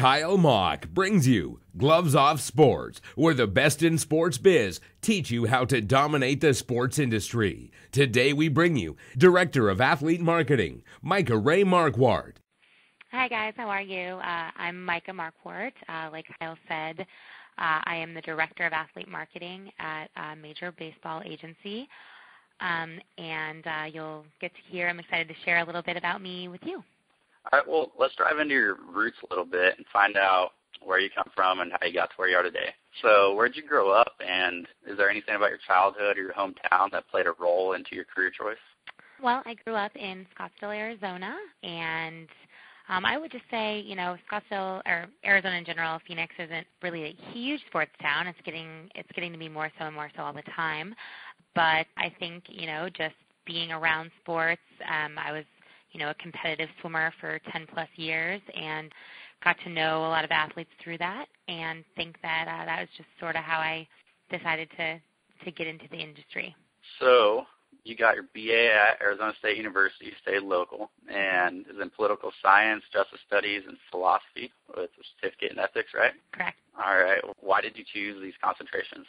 Kyle Mock brings you Gloves Off Sports, where the best in sports biz teach you how to dominate the sports industry. Today we bring you Director of Athlete Marketing, Mika Rei Marquart. Hi guys, how are you? I'm Mika Marquart. Like Kyle said, I am the Director of Athlete Marketing at a major baseball agency, and you'll get to hear, I'm excited to share a little bit about me with you. All right, well, let's dive into your roots a little bit and find out where you come from and how you got to where you are today. So where did you grow up, and is there anything about your childhood or your hometown that played a role into your career choice? Well, I grew up in Scottsdale, Arizona, and I would just say, Scottsdale, or Arizona in general, Phoenix isn't really a huge sports town. It's getting to be more so and more so all the time. But I think, just being around sports, I was a competitive swimmer for 10 plus years and got to know a lot of athletes through that, and think that that was just sort of how I decided to get into the industry. So you got your BA at Arizona State University, stayed local, and is in political science, justice studies, and philosophy with a certificate in ethics, right? Correct. All right. Why did you choose these concentrations?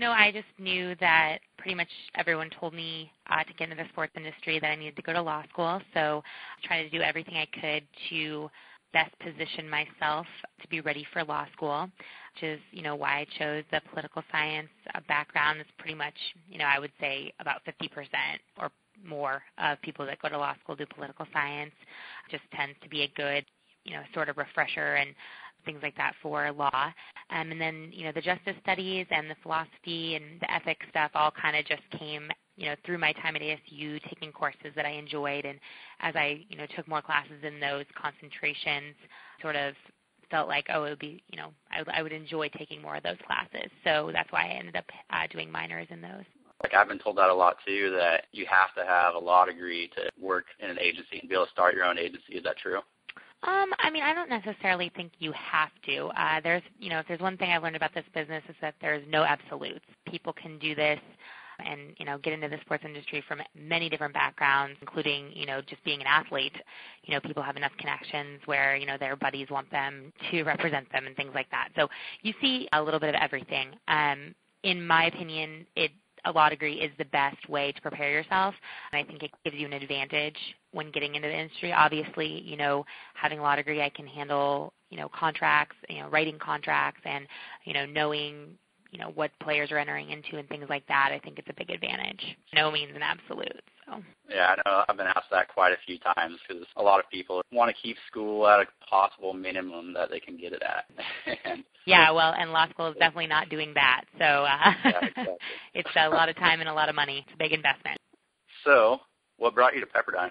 I just knew that pretty much everyone told me to get into the sports industry that I needed to go to law school, so I tried to do everything I could to best position myself to be ready for law school, which is, why I chose the political science background. Is pretty much, I would say about 50% or more of people that go to law school do political science. Just tends to be a good, sort of refresher and things like that for law. And then, the justice studies and the philosophy and the ethics stuff all kind of just came, through my time at ASU, taking courses that I enjoyed. And as I, took more classes in those concentrations, sort of felt like, it would be, I would enjoy taking more of those classes. So that's why I ended up doing minors in those. Like, I've been told that a lot, too, that you have to have a law degree to work in an agency and be able to start your own agency. Is that true? I don't necessarily think you have to. There's, if there's one thing I've learned about this business is that there's no absolutes. People can do this and, get into the sports industry from many different backgrounds, including, just being an athlete. People have enough connections where, their buddies want them to represent them and things like that. So you see a little bit of everything. In my opinion, a law degree is the best way to prepare yourself, and I think it gives you an advantage when getting into the industry. Obviously, having a law degree, I can handle, contracts, writing contracts, and, knowing, what players are entering into and things like that. I think it's a big advantage. No means an absolute. So. Yeah, I know I've been asked that quite a few times because a lot of people want to keep school at a possible minimum that they can get it at. Yeah, well, and law school is definitely not doing that. So yeah, exactly. It's a lot of time and a lot of money. It's a big investment. So what brought you to Pepperdine?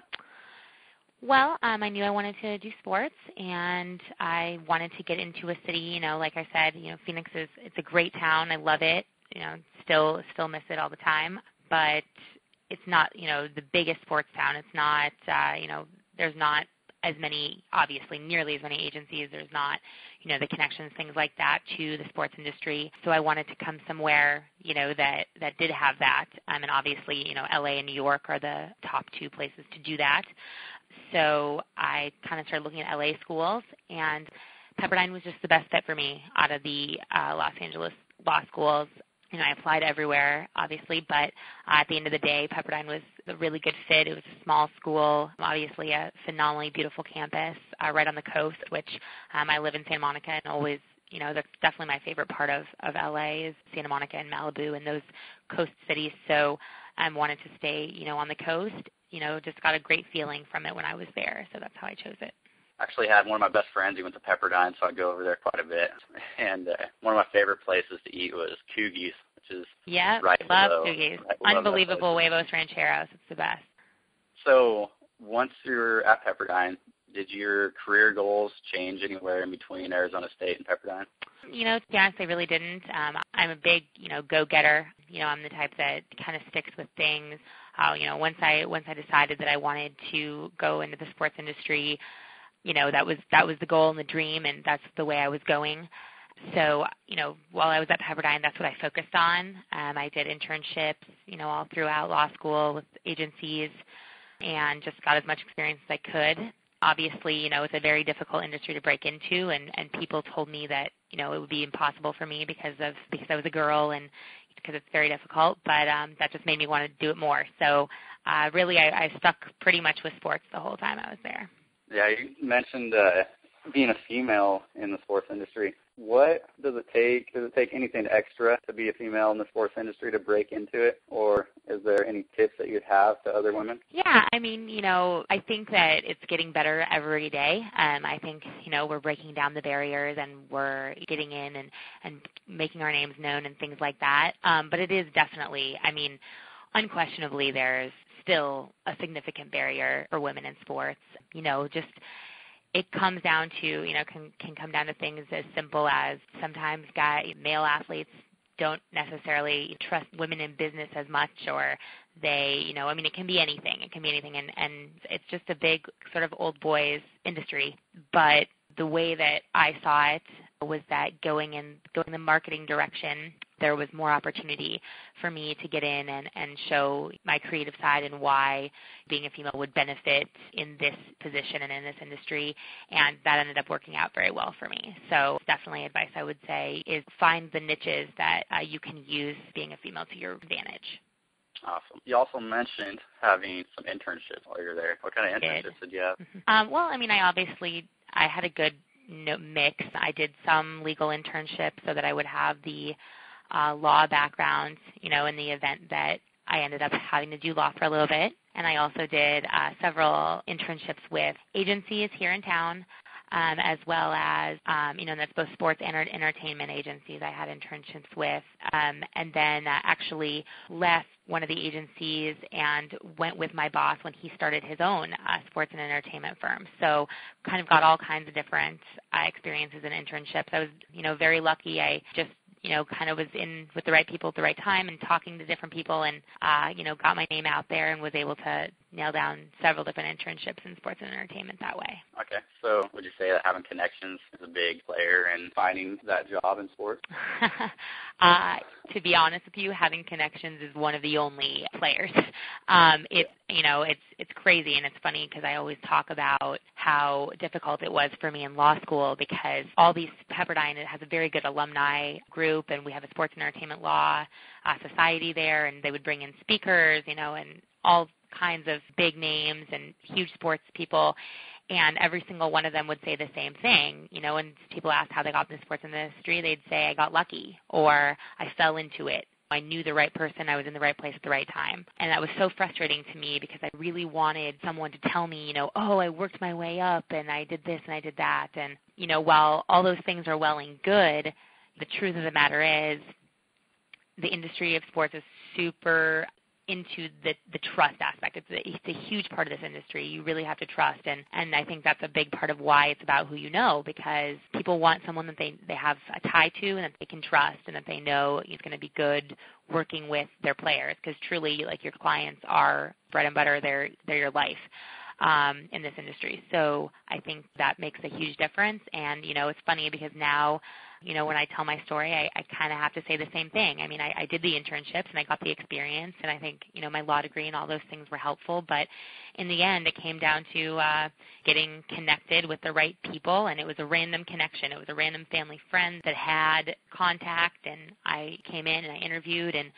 Well, I knew I wanted to do sports, and I wanted to get into a city. Like I said, Phoenix it's a great town. I love it. Still miss it all the time. But it's not, the biggest sports town. It's not, there's not as many, obviously, nearly as many agencies. There's not, the connections, things like that to the sports industry. So I wanted to come somewhere, that did have that. And obviously, LA and New York are the top two places to do that. So I kind of started looking at LA schools, and Pepperdine was just the best fit for me out of the Los Angeles law schools. I applied everywhere, obviously, but at the end of the day, Pepperdine was a really good fit. It was a small school, obviously a phenomenally beautiful campus right on the coast, which I live in Santa Monica, and always, that's definitely my favorite part of LA is Santa Monica and Malibu and those coast cities. So I wanted to stay, on the coast. Just got a great feeling from it when I was there, so that's how I chose it. Actually had one of my best friends who went to Pepperdine, so I go over there quite a bit. And one of my favorite places to eat was Coogie's, which is right love below. Coogie's. Right Unbelievable huevos rancheros. It's the best. So once you were at Pepperdine, did your career goals change anywhere in between Arizona State and Pepperdine? To be honest, I really didn't. I'm a big, go-getter. I'm the type that kind of sticks with things. Once I decided that I wanted to go into the sports industry, that was the goal and the dream, and that's the way I was going. So, while I was at Pepperdine, that's what I focused on. I did internships, all throughout law school with agencies, and just got as much experience as I could. obviously, it's a very difficult industry to break into, and people told me that, it would be impossible for me because I was a girl and because it's very difficult, but that just made me want to do it more. So really I stuck pretty much with sports the whole time I was there. Yeah, you mentioned being a female in the sports industry. What does it take? Does it take anything extra to be a female in the sports industry to break into it? Or is there any tips that you'd have to other women? Yeah, I mean, I think that it's getting better every day. I think, we're breaking down the barriers and we're getting in and making our names known and things like that. But it is definitely, unquestionably there's still a significant barrier for women in sports. Just it comes down to, can come down to things as simple as sometimes male athletes don't necessarily trust women in business as much, or they, it can be anything. It can be anything, and it's just a big sort of old boys industry. But the way that I saw it was that going the marketing direction, there was more opportunity for me to get in and show my creative side and why being a female would benefit in this position and in this industry, and that ended up working out very well for me. So definitely advice I would say is find the niches that you can use being a female to your advantage. Awesome. You also mentioned having some internships while you're there. What kind of internships did you have? Well, I had a good mix. I did some legal internships so that I would have the law background, in the event that I ended up having to do law for a little bit. And I also did several internships with agencies here in town, as well as, that's both sports and entertainment agencies I had internships with, and then actually left one of the agencies and went with my boss when he started his own sports and entertainment firm. So kind of got all kinds of different experiences and internships. I was, very lucky. I just kind of was in with the right people at the right time and talking to different people and, got my name out there and was able to nail down several different internships in sports and entertainment that way. Okay. So would you say that having connections is a big player in finding that job in sports? To be honest with you, having connections is one of the only players. It's crazy, and it's funny because I always talk about how difficult it was for me in law school because Pepperdine has a very good alumni group, and we have a sports and entertainment law society there, and they would bring in speakers, and all kinds of big names and huge sports people. And every single one of them would say the same thing, when people asked how they got in the sports industry, they'd say, I got lucky, or I fell into it. I knew the right person. I was in the right place at the right time. And that was so frustrating to me because I really wanted someone to tell me, I worked my way up and I did this and I did that. And, while all those things are well and good, the truth of the matter is the industry of sports is super into the trust aspect. It's a huge part of this industry. You really have to trust, and I think that's a big part of why it's about who you know, because people want someone that they have a tie to and that they can trust and that they know is going to be good working with their players, because truly, like, your clients are bread and butter. They're your life in this industry. So I think that makes a huge difference, and, it's funny because now, when I tell my story, I kind of have to say the same thing. I did the internships and I got the experience, and I think, my law degree and all those things were helpful. But in the end, it came down to getting connected with the right people, and it was a random connection. It was a random family friend that had contact, and I came in and I interviewed, and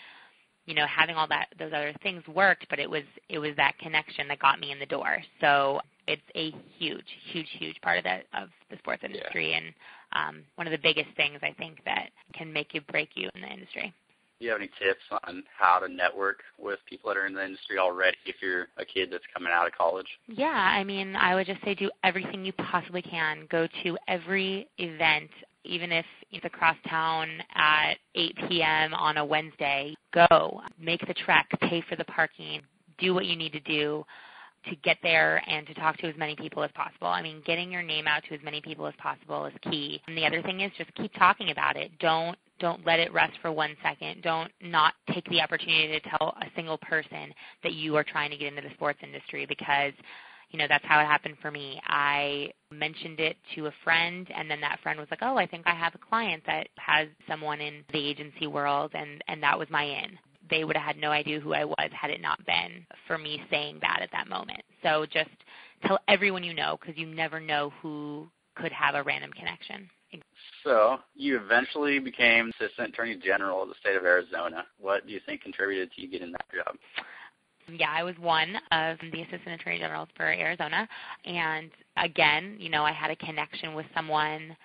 having all those other things worked, but it was that connection that got me in the door. So it's a huge, huge, huge part of the sports industry, and one of the biggest things I think that can make you break you in the industry. Do you have any tips on how to network with people that are in the industry already if you're a kid that's coming out of college? Yeah, I would just say do everything you possibly can. Go to every event, even if it's across town at 8 p.m. on a Wednesday. Go. Make the trek. Pay for the parking. Do what you need to do to get there and to talk to as many people as possible. Getting your name out to as many people as possible is key. And the other thing is just keep talking about it. Don't let it rest for 1 second. Don't not take the opportunity to tell a single person that you are trying to get into the sports industry, because that's how it happened for me. I mentioned it to a friend, and then that friend was like, I think I have a client that has someone in the agency world, and that was my in. they would have had no idea who I was had it not been for me saying that at that moment. So just tell everyone you know, because you never know who could have a random connection. So you eventually became Assistant Attorney General of the state of Arizona. What do you think contributed to you getting that job? Yeah, I was one of the Assistant Attorney Generals for Arizona. And again, I had a connection with someone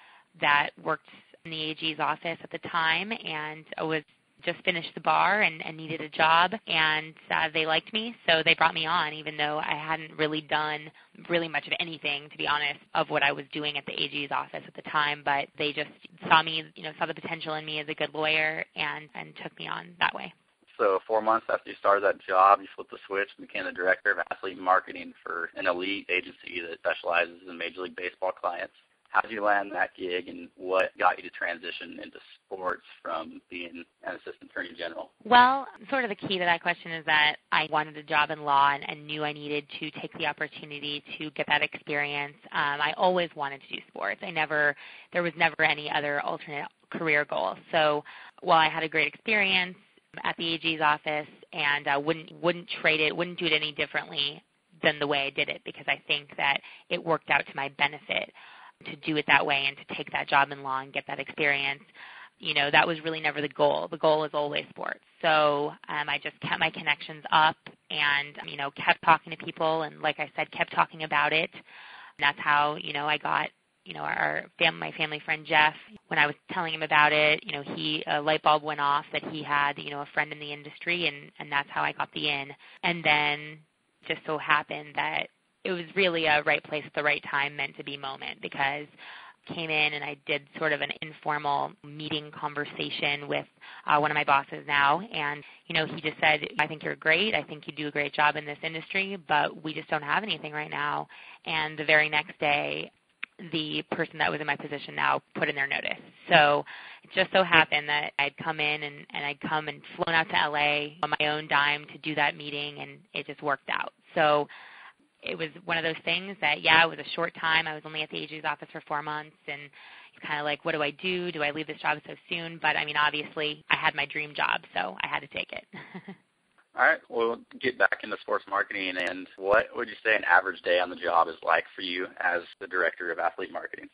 that worked in the AG's office at the time, and I was just finished the bar and needed a job, and they liked me, so they brought me on, even though I hadn't really done really much of anything, to be honest, of what I was doing at the AG's office at the time. But they just saw me, saw the potential in me as a good lawyer, and took me on that way. So 4 months after you started that job, you flipped the switch and became the Director of Athlete Marketing for an elite agency that specializes in Major League Baseball clients. How did you land that gig, and what got you to transition into sports from being an Assistant Attorney General? Well, sort of the key to that question is that I wanted a job in law and knew I needed to take the opportunity to get that experience. I always wanted to do sports. There was never any other alternate career goal. So while I had a great experience at the AG's office, and wouldn't trade it, wouldn't do it any differently than the way I did it, because I think that it worked out to my benefit to do it that way and to take that job in law and get that experience. That was really never the goal. The goal is always sports. So I just kept my connections up and, kept talking to people, and like I said, kept talking about it. And that's how, I got, my family friend Jeff, when I was telling him about it, a light bulb went off that he had, a friend in the industry, and that's how I got the in. And then just so happened that it was really a right place at the right time, meant to be moment, because I came in and I did sort of an informal meeting conversation with one of my bosses now, and he just said, I think you're great, I think you do a great job in this industry, but we just don't have anything right now. And the very next day, the person that was in my position now put in their notice. So it just so happened that I'd come in and I'd come and flown out to LA on my own dime to do that meeting, and it just worked out. So it was one of those things that, it was a short time. I was only at the AG's office for 4 months, and it's kind of like, what do I do? Do I leave this job so soon? But, obviously, I had my dream job, so I had to take it. All right, we'll get back into sports marketing, and what would you say an average day on the job is like for you as the Director of Athlete Marketing?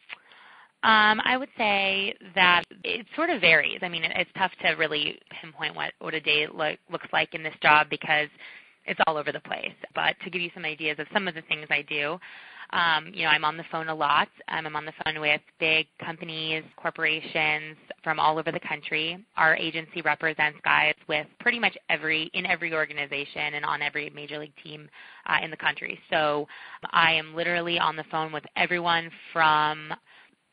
I would say that it sort of varies. It's tough to really pinpoint what a day looks like in this job, because it's all over the place. But to give you some ideas of some of the things I do, I'm on the phone a lot. I'm on the phone with big companies, corporations from all over the country. Our agency represents guys with pretty much in every organization and on every major league team in the country. So I am literally on the phone with everyone from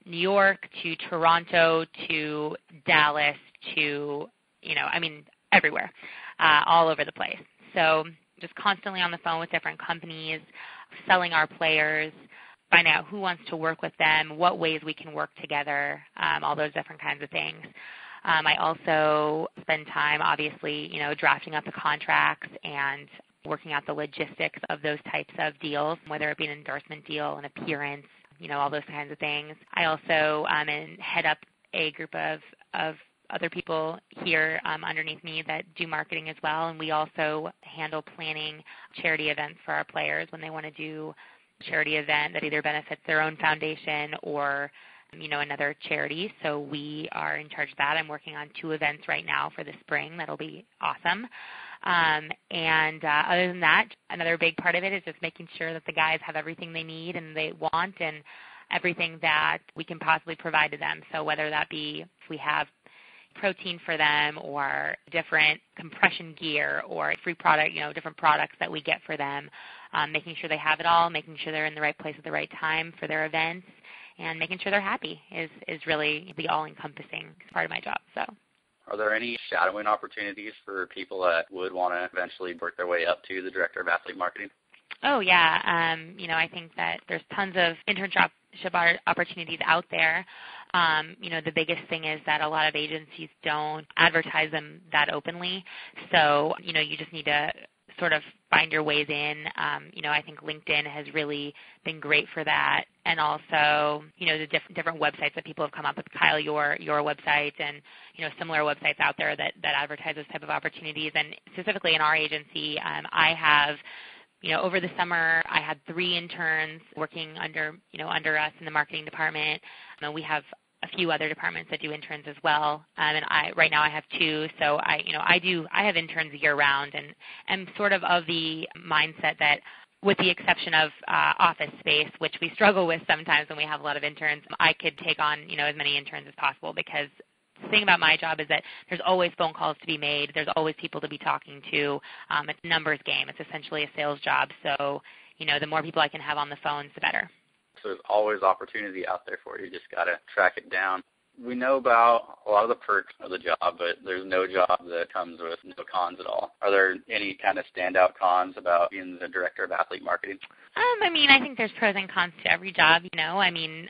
New York to Toronto to Dallas to, everywhere, all over the place. So just constantly on the phone with different companies, selling our players, finding out who wants to work with them, what ways we can work together, all those different kinds of things. I also spend time, obviously, drafting up the contracts and working out the logistics of those types of deals, whether it be an endorsement deal, an appearance, all those kinds of things. I also head up a group of other people here underneath me that do marketing as well, and we also handle planning charity events for our players when they want to do a charity event that either benefits their own foundation or another charity. So we are in charge of that. I'm working on 2 events right now for the spring. That'll be awesome. Other than that, another big part of it is just making sure that the guys have everything they need and they want, and everything that we can possibly provide to them. So whether that be if we have protein for them or different compression gear or free product, different products that we get for them, making sure they have it all, making sure they're in the right place at the right time for their events, and making sure they're happy is really the all-encompassing part of my job. So, are there any shadowing opportunities for people that would want to eventually work their way up to the Director of Athlete Marketing? Oh, yeah. I think that there's tons of internship opportunities out there. The biggest thing is that a lot of agencies don't advertise them that openly. So, you just need to sort of find your ways in. I think LinkedIn has really been great for that. And also, the different websites that people have come up with, Kyle, your website and, similar websites out there that advertise those type of opportunities. And specifically in our agency, I have, over the summer, I had 3 interns working under us in the marketing department. We have a few other departments that do interns as well. And right now I have 2. So I have interns year round, and am sort of the mindset that, with the exception of office space, which we struggle with sometimes when we have a lot of interns, I could take on, as many interns as possible, because the thing about my job is that there's always phone calls to be made. There's always people to be talking to. It's a numbers game. It's essentially a sales job. So, the more people I can have on the phones, the better. So there's always opportunity out there for you. You just got to track it down. We know about a lot of the perks of the job, but there's no job that comes with no cons at all. Are there any kind of standout cons about being the director of athlete marketing? I think there's pros and cons to every job,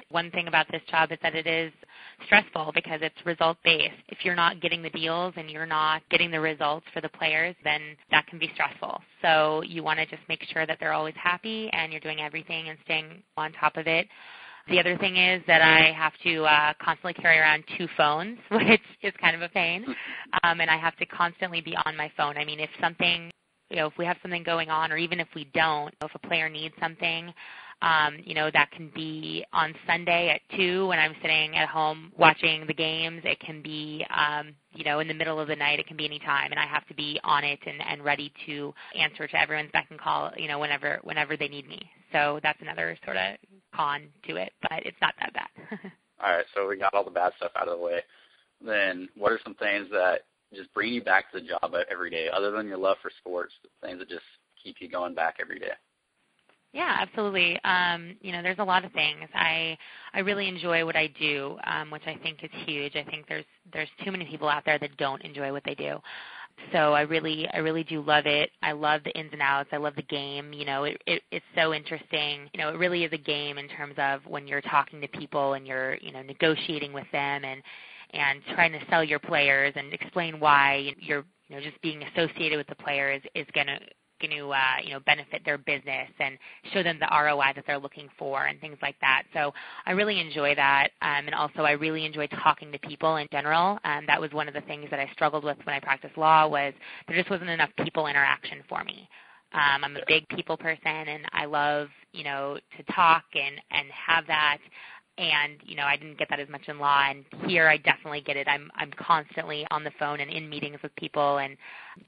One thing about this job is that it is stressful because it's result-based. If you're not getting the deals and you're not getting the results for the players, then that can be stressful. So you want to just make sure that they're always happy and you're doing everything and staying on top of it. The other thing is that I have to constantly carry around 2 phones, which is kind of a pain, and I have to constantly be on my phone. If something, if we have something going on, or even if we don't, if a player needs something, that can be on Sunday at 2 when I'm sitting at home watching the games. It can be, in the middle of the night. It can be any time, and I have to be on it and ready to answer to everyone's beck and call, whenever they need me. So that's another sort of con to it, but it's not that bad. All right, so we got all the bad stuff out of the way. Then what are some things that just bring you back to the job every day, other than your love for sports, things that just keep you going back every day? Yeah, absolutely. There's a lot of things. I really enjoy what I do, which I think is huge. I think there's too many people out there that don't enjoy what they do. So I really do love it. I love the ins and outs. I love the game. It's so interesting. It really is a game in terms of when you're talking to people and you're, negotiating with them and trying to sell your players and explain why you're, just being associated with the player is going to benefit their business and show them the ROI that they're looking for and things like that. So I really enjoy that. And also I really enjoy talking to people in general. That was one of the things that I struggled with when I practiced law, was there just wasn't enough people interaction for me. I'm a big people person, and I love, to talk and have that. And, I didn't get that as much in law, and here I definitely get it. I'm constantly on the phone and in meetings with people and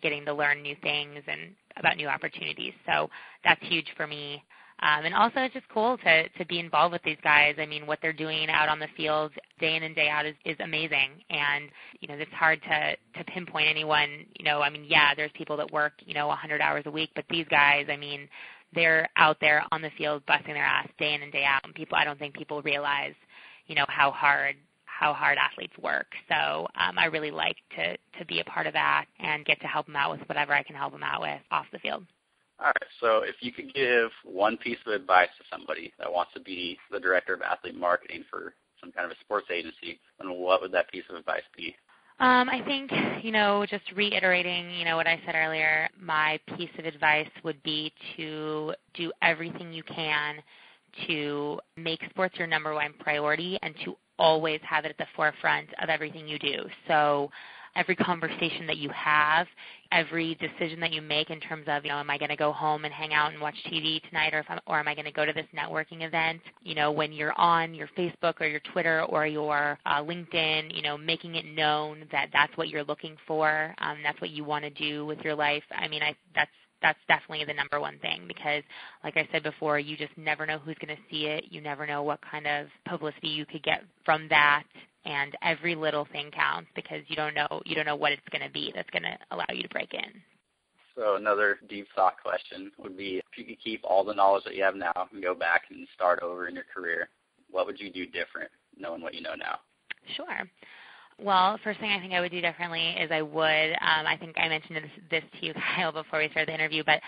getting to learn new things and about new opportunities. So that's huge for me. And also it's just cool to be involved with these guys. What they're doing out on the field day in and day out is amazing. And, it's hard to pinpoint anyone. There's people that work, 100 hours a week, but these guys, they're out there on the field busting their ass day in and day out. And I don't think people realize, how hard athletes work. So I really like to be a part of that and get to help them out with whatever I can help them out with off the field. All right, so if you could give one piece of advice to somebody that wants to be the director of athlete marketing for some kind of a sports agency, then what would that piece of advice be? I think, just reiterating, what I said earlier, my piece of advice would be to do everything you can to make sports your number one priority and to always have it at the forefront of everything you do. So every conversation that you have, every decision that you make in terms of, am I going to go home and hang out and watch TV tonight, or am I going to go to this networking event? When you're on your Facebook or your Twitter or your LinkedIn, making it known that that's what you're looking for, that's what you want to do with your life. That's definitely the number one thing, because like I said before, you just never know who's going to see it. You never know what kind of publicity you could get from that. And every little thing counts, because you don't know what it's going to be that's going to allow you to break in. So another deep thought question would be, if you could keep all the knowledge that you have now and go back and start over in your career, what would you do different knowing what you know now? Sure. Well, first thing I think I would do differently is I think I mentioned this to you, Kyle, before we started the interview, but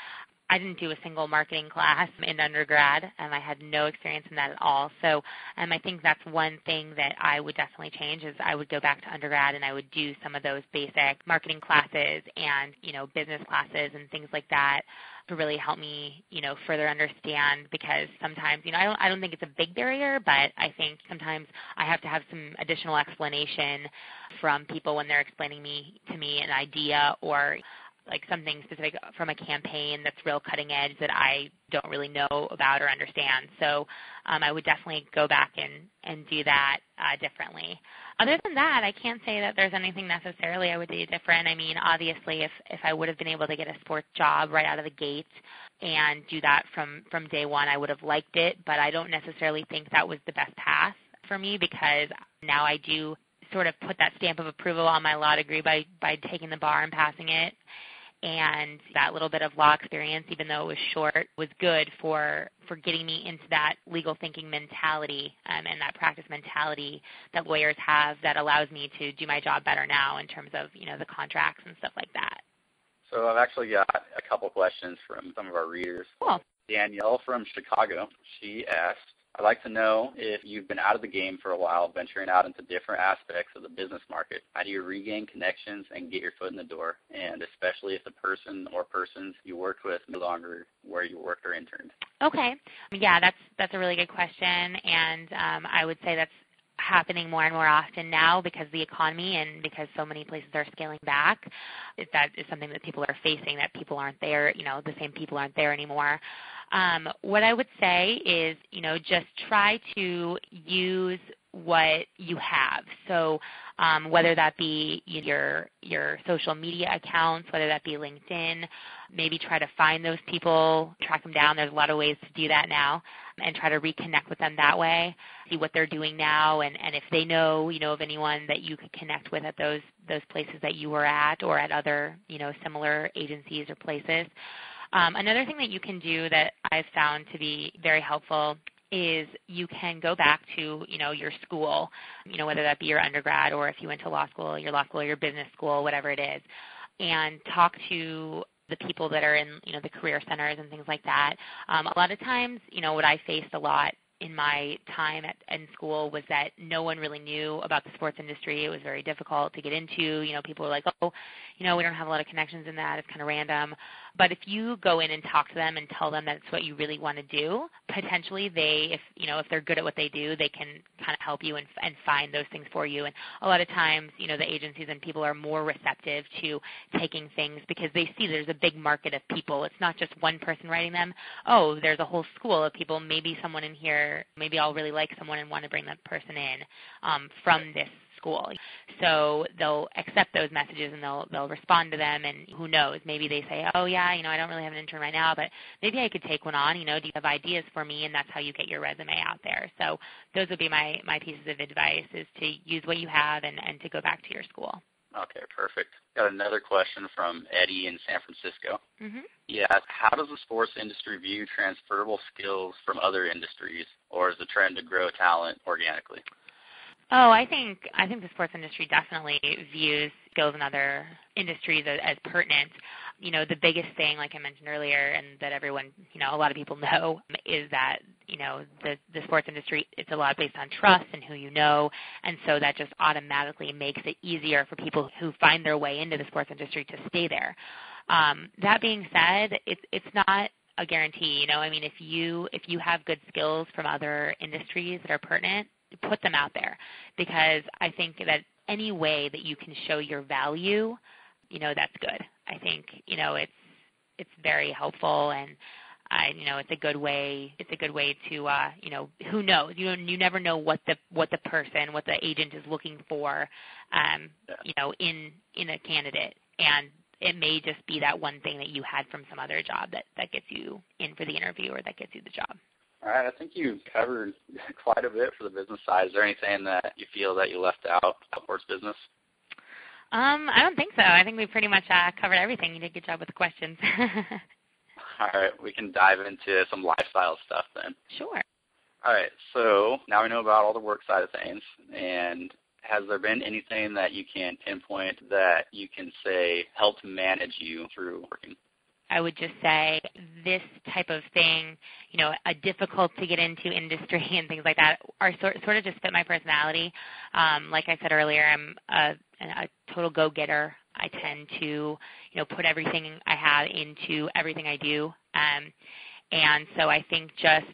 I didn't do a single marketing class in undergrad, and I had no experience in that at all. So I think that's one thing that I would definitely change is I would go back to undergrad and I would do some of those basic marketing classes and, business classes and things like that to really help me, further understand, because sometimes, I don't think it's a big barrier, but I think sometimes I have to have some additional explanation from people when they're explaining to me an idea or like something specific from a campaign that's real cutting edge that I don't really know about or understand. So I would definitely go back and do that differently. Other than that, I can't say that there's anything necessarily I would do different. I mean, obviously, if I would have been able to get a sports job right out of the gate and do that from day one, I would have liked it, but I don't necessarily think that was the best path for me because now I do sort of put that stamp of approval on my law degree by taking the bar and passing it. And that little bit of law experience, even though it was short, was good for getting me into that legal thinking mentality and that practice mentality that lawyers have that allows me to do my job better now in terms of, the contracts and stuff like that. So I've actually got a couple questions from some of our readers. Cool. Danielle from Chicago, she asked, I'd like to know if you've been out of the game for a while, venturing out into different aspects of the business market. How do you regain connections and get your foot in the door? And especially if the person or persons you worked with no longer where you worked or interned. Okay. Yeah, that's a really good question. And I would say that's happening more and more often now because the economy and because so many places are scaling back. That is something that people are facing, that people aren't there, the same people aren't there anymore. What I would say is, just try to use what you have. So whether that be your social media accounts, whether that be LinkedIn, maybe try to find those people, track them down. There's a lot of ways to do that now and try to reconnect with them that way, see what they're doing now, and if they know, of anyone that you could connect with at those places that you were at or at other, similar agencies or places. Another thing that you can do that I've found to be very helpful is you can go back to, your school, whether that be your undergrad or if you went to law school, your business school, whatever it is, and talk to the people that are in, the career centers and things like that. A lot of times, what I faced a lot in my time in school was that no one really knew about the sports industry. It was very difficult to get into. People were like, oh, we don't have a lot of connections in that. It's kind of random. But if you go in and talk to them and tell them that it's what you really want to do, potentially if they're good at what they do, they can kind of help you and find those things for you. And a lot of times, the agencies and people are more receptive to taking things because they see there's a big market of people. It's not just one person writing them. Oh, there's a whole school of people. Maybe someone in here, maybe I'll really like someone and want to bring that person in from this school. So they'll accept those messages and they'll respond to them, and who knows, maybe they say, oh yeah, I don't really have an intern right now, but maybe I could take one on, do you have ideas for me? And that's how you get your resume out there. So those would be my pieces of advice, is to use what you have and to go back to your school. Okay, perfect. Got another question from Eddie in San Francisco. Mm-hmm. He asked, how does the sports industry view transferable skills from other industries, or is the trend to grow talent organically? Oh, I think the sports industry definitely views skills in other industries as pertinent. The biggest thing, like I mentioned earlier, and that everyone, a lot of people know, is that, the sports industry, it's a lot based on trust and who you know, and so that just automatically makes it easier for people who find their way into the sports industry to stay there. That being said, it's not a guarantee. If you have good skills from other industries that are pertinent, put them out there, because I think that any way that you can show your value, that's good. I think, it's very helpful, and it's a good way. It's a good way to, who knows? You never know what the person, what the agent is looking for, in a candidate, and it may just be that one thing that you had from some other job that gets you in for the interview or that gets you the job. All right, I think you covered quite a bit for the business side. Is there anything that you feel that you left out sports business? I don't think so. I think we pretty much covered everything. You did a good job with the questions. All right, we can dive into some lifestyle stuff then. Sure. All right, so now we know about all the work side of things, and has there been anything that you can pinpoint that you can say helped manage you through working? I would just say this type of thing, a difficult to get into industry and things like that are sort of just fit my personality. Like I said earlier, I'm a total go-getter. I tend to, put everything I have into everything I do. And so I think just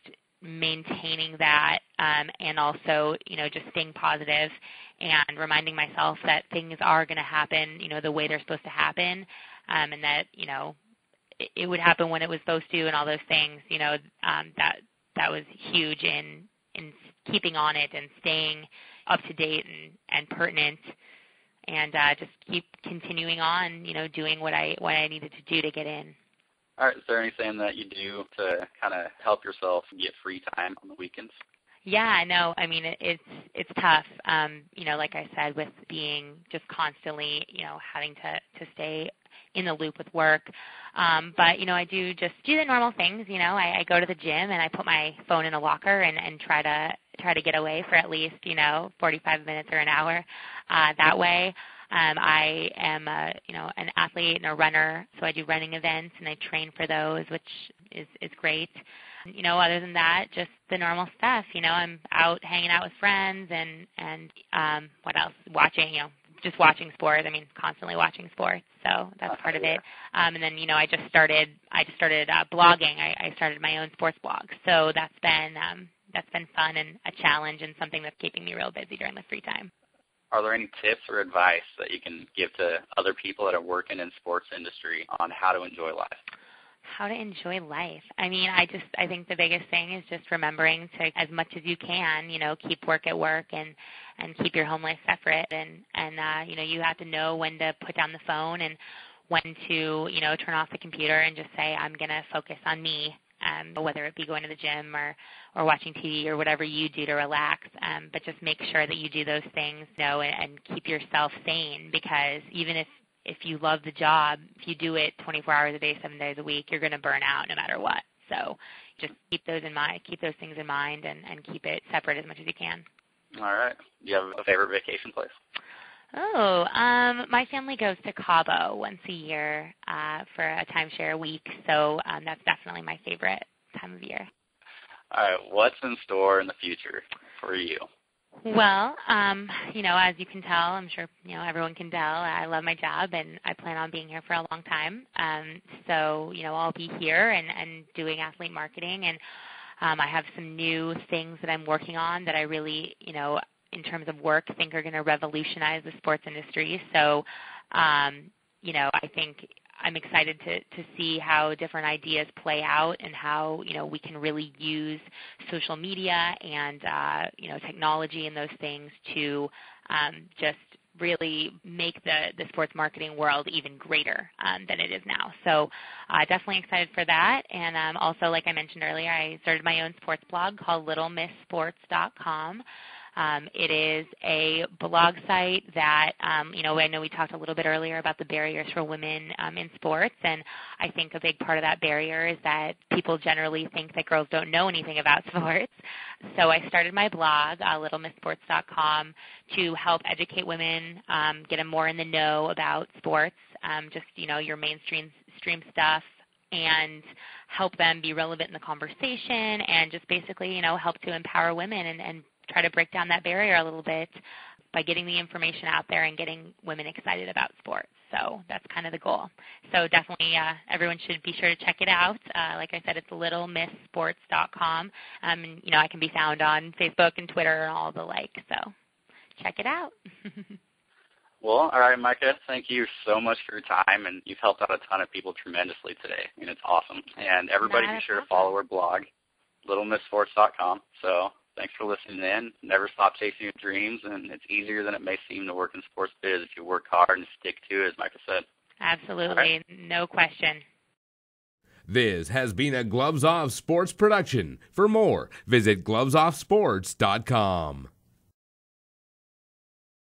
maintaining that and also, just staying positive and reminding myself that things are going to happen, the way they're supposed to happen, and that, it would happen when it was supposed to and all those things, that was huge in keeping on it and staying up to date and pertinent and just keep continuing on, doing what I needed to do to get in. All right. Is there anything that you do to kind of help yourself get free time on the weekends? Yeah, I know. I mean, it's tough. Like I said, with being just constantly, having to stay in the loop with work. But, I do just do the normal things. I go to the gym and I put my phone in a locker and try to get away for at least, 45 minutes or an hour that way. I am, an athlete and a runner, so I do running events and I train for those, which is great. Other than that, just the normal stuff. I'm out hanging out with friends and what else? Just watching sports. I mean, constantly watching sports. So that's part of it. And then, I just started blogging. I started my own sports blog. So that's been fun and a challenge and something that's keeping me real busy during the free time. Are there any tips or advice that you can give to other people that are working in sports industry on how to enjoy life? How to enjoy life. I mean, I think the biggest thing is just remembering to, as much as you can, keep work at work and keep your home life separate. And you have to know when to put down the phone and when to, turn off the computer and just say, I'm going to focus on me, whether it be going to the gym or watching TV or whatever you do to relax. But just make sure that you do those things, and keep yourself sane, because even if you love the job, if you do it 24 hours a day, 7 days a week, you're going to burn out no matter what. So just keep those things in mind and keep it separate as much as you can. All right. Do you have a favorite vacation place? My family goes to Cabo once a year for a timeshare week, so that's definitely my favorite time of year. All right. What's in store in the future for you? Well, as you can tell, I'm sure, everyone can tell, I love my job and I plan on being here for a long time. So, I'll be here and doing athlete marketing, and I have some new things that I'm working on that I really, in terms of work, think are going to revolutionize the sports industry. So, I think I'm excited to see how different ideas play out and how, we can really use social media and, technology and those things to just really make the sports marketing world even greater than it is now. So definitely excited for that. And also, like I mentioned earlier, I started my own sports blog called littlemisssports.com. It is a blog site that, I know we talked a little bit earlier about the barriers for women in sports, and I think a big part of that barrier is that people generally think that girls don't know anything about sports. So I started my blog, littlemisssports.com, to help educate women, get them more in the know about sports, just, your mainstream stuff, and help them be relevant in the conversation, and just basically, help to empower women and try to break down that barrier a little bit by getting the information out there and getting women excited about sports. So that's kind of the goal. So definitely everyone should be sure to check it out. Like I said, it's littlemisssports.com. And, I can be found on Facebook and Twitter and all the like. So check it out. Well, all right, Mika, thank you so much for your time, and you've helped out a ton of people tremendously today. I mean, it's awesome. And everybody be sure to follow her blog, littlemisssports.com. So thanks for listening in. Never stop chasing your dreams, and it's easier than it may seem to work in sports biz if you work hard and stick to it, as Mika said. Absolutely. Right. No question. This has been a Gloves Off Sports production. For more, visit glovesoffsports.com.